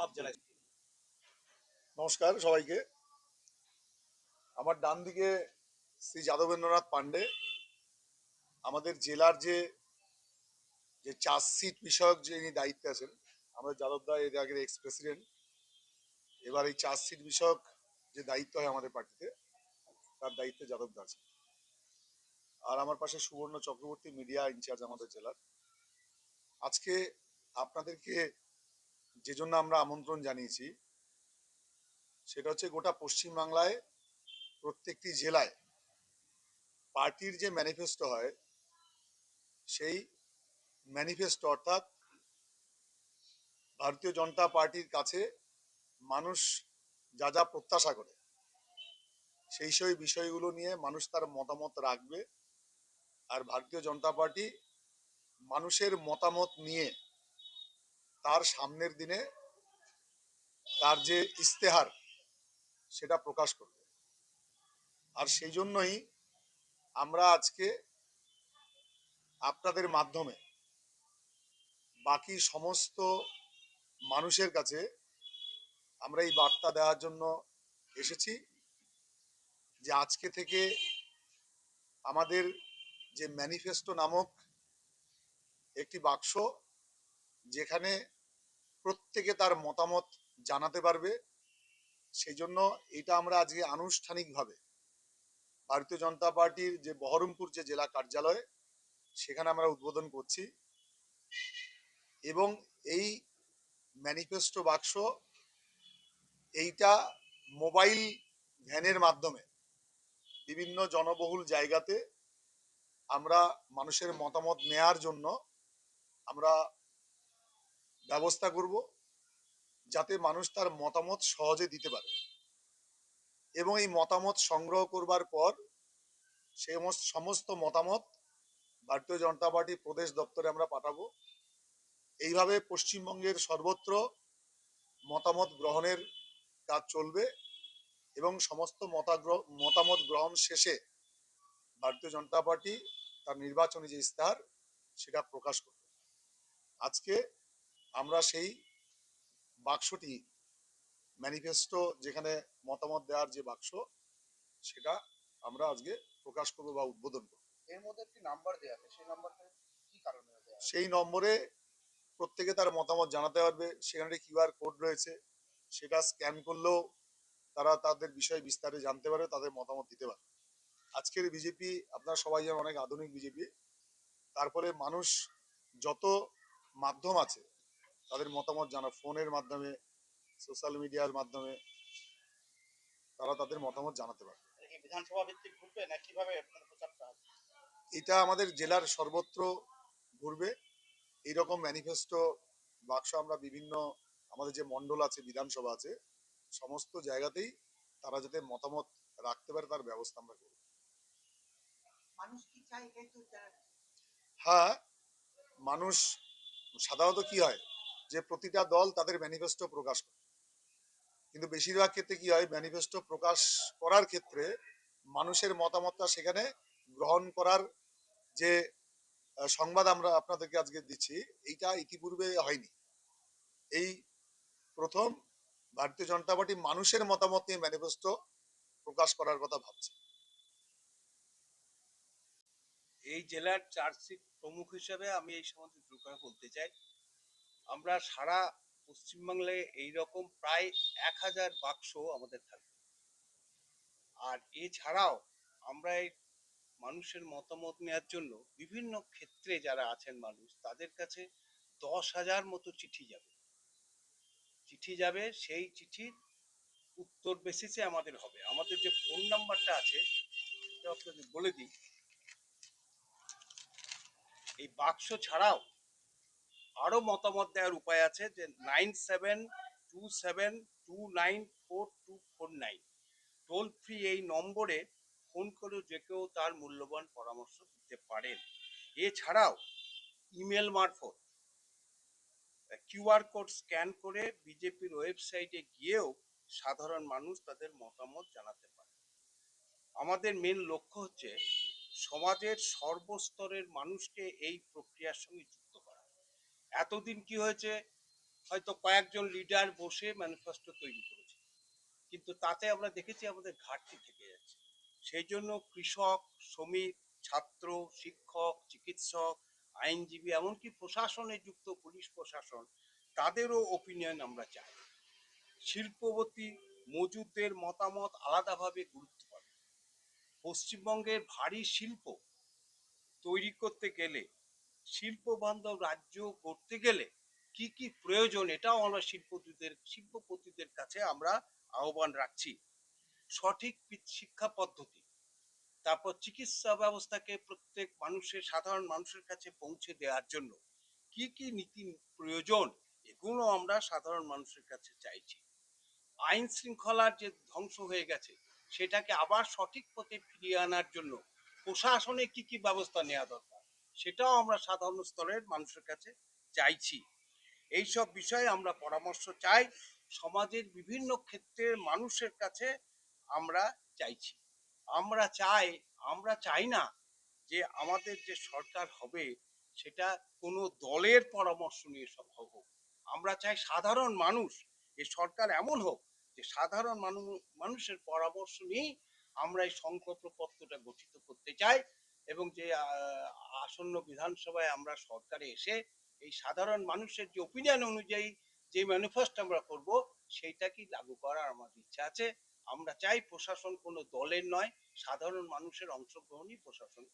সব জেলায়। নমস্কার সবাইকে। আমার ডান দিকে শ্রী যাদবেন্দ্রনাথ পাণ্ডে, আমাদের জেলার যে যে চার্জশিট বিষয়ক যে ইনি দায়িত্বে আছেন। আমাদের যাদবদা এর আগের এক্স প্রেসিডেন্ট, এবার এই চার্জশিট বিষয়ক যে দায়িত্ব হয় আমাদের পার্টিতে, তার দায়িত্বে যাদবদা আছে। আর আমার পাশে সুবর্ণ চক্রবর্তী, মিডিয়া ইনচার্জ আমাদের জেলার। আজকে আপনাদেরকে যে জন্য আমরা আমন্ত্রণ জানিয়েছি, সেটা হচ্ছে গোটা পশ্চিমবাংলায় প্রত্যেকটি জেলায় পার্টির যে ম্যানিফেস্টো হয়, সেই ম্যানিফেস্টো অর্থাৎ ভারতীয় জনতা পার্টির কাছে মানুষ যা যা প্রত্যাশা করে সেই সেই বিষয়গুলো নিয়ে মানুষ তার মতামত রাখবে। আর ভারতীয় জনতা পার্টি মানুষের মতামত নিয়ে তার সামনের দিনে তার যে ইস্তেহার সেটা প্রকাশ করবে। আর সেই জন্যই আমরা আজকে আপনাদের মাধ্যমে বাকি সমস্ত মানুষের কাছে আমরা এই বার্তা দেওয়ার জন্য এসেছি যে আজকে থেকে আমাদের যে ম্যানিফেস্টো নামক একটি বাক্স, যেখানে প্রত্যেকে তার মতামত জানাতে পারবে, সেই জন্য এটা আমরা আজকে আনুষ্ঠানিকভাবে ভারতীয় জনতা পার্টির যে বহরমপুর যে জেলা কার্যালয়, সেখানে আমরা উদ্বোধন করছি। এবং এই ম্যানিফেস্টো বাক্স এইটা মোবাইল ভ্যানের মাধ্যমে বিভিন্ন জনবহুল জায়গাতে আমরা মানুষের মতামত নেয়ার জন্য আমরা ব্যবস্থা করব, যাতে মানুষ তার মতামত সহজে দিতে পারে। এবং এই মতামত সংগ্রহ করবার পর সেই সমস্ত মতামত ভারতীয় জনতা পার্টি প্রদেশ দপ্তরে আমরা পাঠাবো। এইভাবে পশ্চিমবঙ্গের সর্বত্র মতামত গ্রহণের কাজ চলবে এবং সমস্ত মতামত গ্রহণ শেষে ভারতীয় জনতা পার্টি তার নির্বাচনী যে ইস্তাহার সেটা প্রকাশ করবে। আজকে আমরা সেই বাক্সটি, ম্যানিফেস্টো যেখানে মতামত দেওয়ার যে বাক্স, সেটা আমরা আজকে প্রকাশ করবো বা উদ্বোধন করবো। এর মধ্যে একটি নাম্বার দেওয়া আছে, সেই নাম্বারটা কি কারণে দেওয়া আছে? সেই নম্বরে প্রত্যেকে তার মতামত জানাতে পারবে। সেখানে কিউআর কোড রয়েছে, সেটা স্ক্যান করলেও তারা তাদের বিষয়ে বিস্তারে জানতে পারে, তাদের মতামত দিতে পারে। আজকের বিজেপি আপনারা সবাই জানেন অনেক আধুনিক বিজেপি। তারপরে মানুষ যত মাধ্যম আছে তাদের মতামত জানা, ফোনের মাধ্যমে, সোশ্যাল মিডিয়ার মাধ্যমে তারা তাদের মতামত জানাতে পারে। এটা কি বিধানসভা ভিত্তিক ঘুরবে না কিভাবে আপনার প্রচারটা হবে? এটা আমাদের জেলার সর্বত্র ঘুরবে। এইরকম ম্যানিফেস্টো বাক্স আমরা বিভিন্ন আমাদের যে মন্ডল আছে, বিধানসভা আছে, সমস্ত জায়গাতেই তারা যাতে মতামত রাখতে পারে তার ব্যবস্থা আমরা করব। মানুষ কি চায় এই তো হ্যাঁ, মানুষ সাধারণত কি হয় যে প্রতিটা দল তাদের ম্যানিফেস্টো প্রকাশ করে, কিন্তু বেশিরভাগ ক্ষেত্রে কি হয়, ম্যানিফেস্টো প্রকাশ করার ক্ষেত্রে মানুষের মতামতটা সেখানে গ্রহণ করার যে সংবাদ আমরা আপনাদেরকে আজকে দিচ্ছি, এইটা ইতিপূর্বে হয়নি। এই প্রথম ভারতীয় জনতা পার্টি মানুষের মতামত নিয়ে ম্যানিফেস্টো প্রকাশ করার কথা ভাবছে। এই জেলার চার্জশিট প্রমুখ হিসেবে আমি এই সম্বন্ধে দু কথা বলতে চাই। আমরা সারা পশ্চিমবাংলায় এইরকম প্রায় 1000 বাক্স আমাদের থাকবে। আর এছাড়াও আমরা এই মানুষের মতামত নেওয়ার জন্য বিভিন্ন ক্ষেত্রে যারা আছেন মানুষ, তাদের কাছে 10,000 মতো চিঠি যাবে। সেই চিঠির উত্তর বেসিসে আমাদের হবে। আমাদের যে ফোন নাম্বারটা আছে সেটা আপনাদের বলে দিই। এই বাক্স ছাড়াও আরো মতামত দেওয়ার উপায় আছে, যে 9727294249 টোল ফ্রি এই নম্বরে ফোন করে যে কেউ তার মূল্যবান পরামর্শ দিতে পারেন। এছাড়াও ইমেল মারফত কিউআর কোড স্ক্যান করে বিজেপির ওয়েবসাইটে গিয়েও সাধারণ মানুষ তাদের মতামত জানাতে পারে। আমাদের মেন লক্ষ্য হচ্ছে সমাজের সর্বস্তরের মানুষকে এই প্রক্রিয়ার সঙ্গে যুক্ত করা। এতদিন কি হয়েছে, হয়তো কয়েকজন লিডার বসে ম্যানিফেস্টো তৈরি করেছে, কিন্তু তাতে আমরা দেখেছি আমাদের ঘাটতি থেকে যাচ্ছে। সেই জন্য কৃষক, শ্রমিক, ছাত্র, শিক্ষক, চিকিৎসক, আইনজীবী, এমনকি প্রশাসনে যুক্ত পুলিশ প্রশাসন, তাদেরও ওপিনিয়ন আমরা চাই। শিল্পপতি, মজুরদের মতামত আলাদাভাবে গুরুত্ব পাবে। পশ্চিমবঙ্গের ভারী শিল্প তৈরি করতে গেলে, শিল্প বান্ধব রাজ্য করতে গেলে কি কি প্রয়োজন, এটাও আমরা শিল্পপতিদের কাছে আমরা আহ্বান রাখছি। সঠিক শিক্ষা পদ্ধতি, তারপর চিকিৎসা ব্যবস্থাকে প্রত্যেক মানুষের, সাধারণ মানুষের কাছে পৌঁছে দেওয়ার জন্য কি কি নীতি প্রয়োজন, এগুলো আমরা সাধারণ মানুষের কাছে চাইছি। আইন শৃঙ্খলার যে ধ্বংস হয়ে গেছে, সেটাকে আবার সঠিক পথে ফিরিয়ে আনার জন্য প্রশাসনে কি কি ব্যবস্থা নেওয়া দরকার, সেটাও আমরা সাধারণ স্তরের মানুষের কাছে চাইছি। এইসব বিষয়ে আমরা পরামর্শ চাই, সমাজের বিভিন্ন ক্ষেত্রের মানুষের কাছে আমরা চাইছি। আমরা চাই না যে আমাদের যে সরকার হবে সেটা কোনো দলের পরামর্শ নিয়ে সব হোক। আমরা চাই সাধারণ মানুষ, এই সরকার এমন হোক যে সাধারণ মানুষের পরামর্শ নিয়েই আমরা এই সংকল্পপত্রটা গঠিত করতে চাই, এবং যে আসন্ন বিধানসভায় আমরা সরকারে এসে এই সাধারণ মানুষের যে ওপিনিয়ন অনুযায়ী যে ম্যানিফেস্টো আমরা করব, সেইটাকেই লাগু করার আমার ইচ্ছা আছে। আমরা চাই প্রশাসন কোনো দলের নয়, সাধারণ মানুষের অংশগ্রহণই প্রশাসন।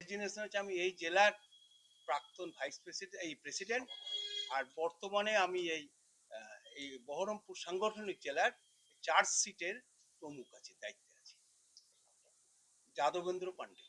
জিনিস হচ্ছে, আমি এই জেলার প্রাক্তন ভাইস প্রেসিডেন্ট, এই প্রেসিডেন্ট, আর বর্তমানে আমি এই বহরমপুর সাংগঠনিক জেলার চার্জ সিটের প্রমুখ আছি, দায়িত্বে আছি। যাদবেন্দ্র পান্ডে।